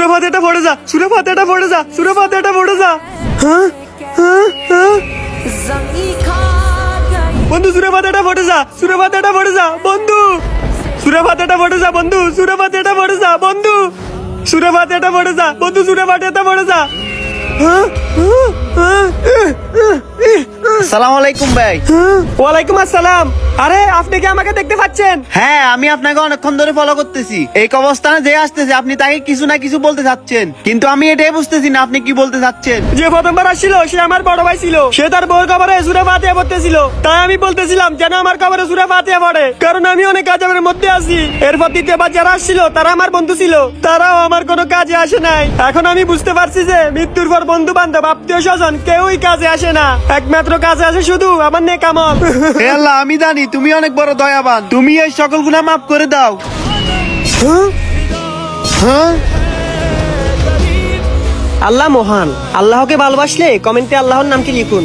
সুরা ফাতিহাটা পড়ে যা, সুরা ফাতিহাটা পড়ে যা, সুরা ফাতিহাটা পড়ে যা। হ্যাঁ হ্যাঁ হ্যাঁ বন্ধু সুরা ফাতিহাটা পড়ে যা, সুরা ফাতিহাটা পড়ে যা বন্ধু, সুরা ফাতিহাটা পড়ে যা বন্ধু, সুরা ফাতিহাটা পড়ে যা বন্ধু, সুরা ফাতিহাটা পড়ে যা বন্ধু, সুরা ফাতিহাটা পড়ে যা। আসসালামু আলাইকুম ভাই। ওয়ালাইকুম আসসালাম। আরে আপনি কি আমাকে দেখতে পাচ্ছেন? হ্যাঁ, আমি আপনাকে অনেকক্ষণ ধরে ফলো করতেছি। এই অবস্থানে যে আসতেছে আপনি তাকে কিছু না কিছু বলতে চাচ্ছেন, কিন্তু আমি এটাই বুঝতেছি না আপনি কি বলতে চাচ্ছেন। যে প্রথমবার আসছিল সে আমার বড় ভাই ছিল, সে তার বউর কবরে সূরা ফাতিহা পড়তেছিল, তাই আমি বলতেছিলাম যেন আমার কবরে সূরা ফাতিহা পড়ে, কারণ আমি অনেক কাজের মধ্যে আছি। এরপর দ্বিতীয়বার যারা আসছিল তারা আমার বন্ধু ছিল, তারাও আমার কোনো কাজে আসে নাই। এখন আমি বুঝতে পারছি যে মৃত্যুর পর বন্ধু বান্ধব আত্মীয় স্বজন কেউই কাজে আসে না, একমাত্র কাজে আসে শুধু আমার নেক আমল। হে আল্লাহ, আমি জানি তুমি অনেক বড় দয়াবান, তুমি এই সকল গুনাহ মাফ করে দাও। হ্যাঁ, আল্লাহ মহান। আল্লাহকে ভালোবাসলে কমেন্টে আল্লাহর নামটি লিখুন।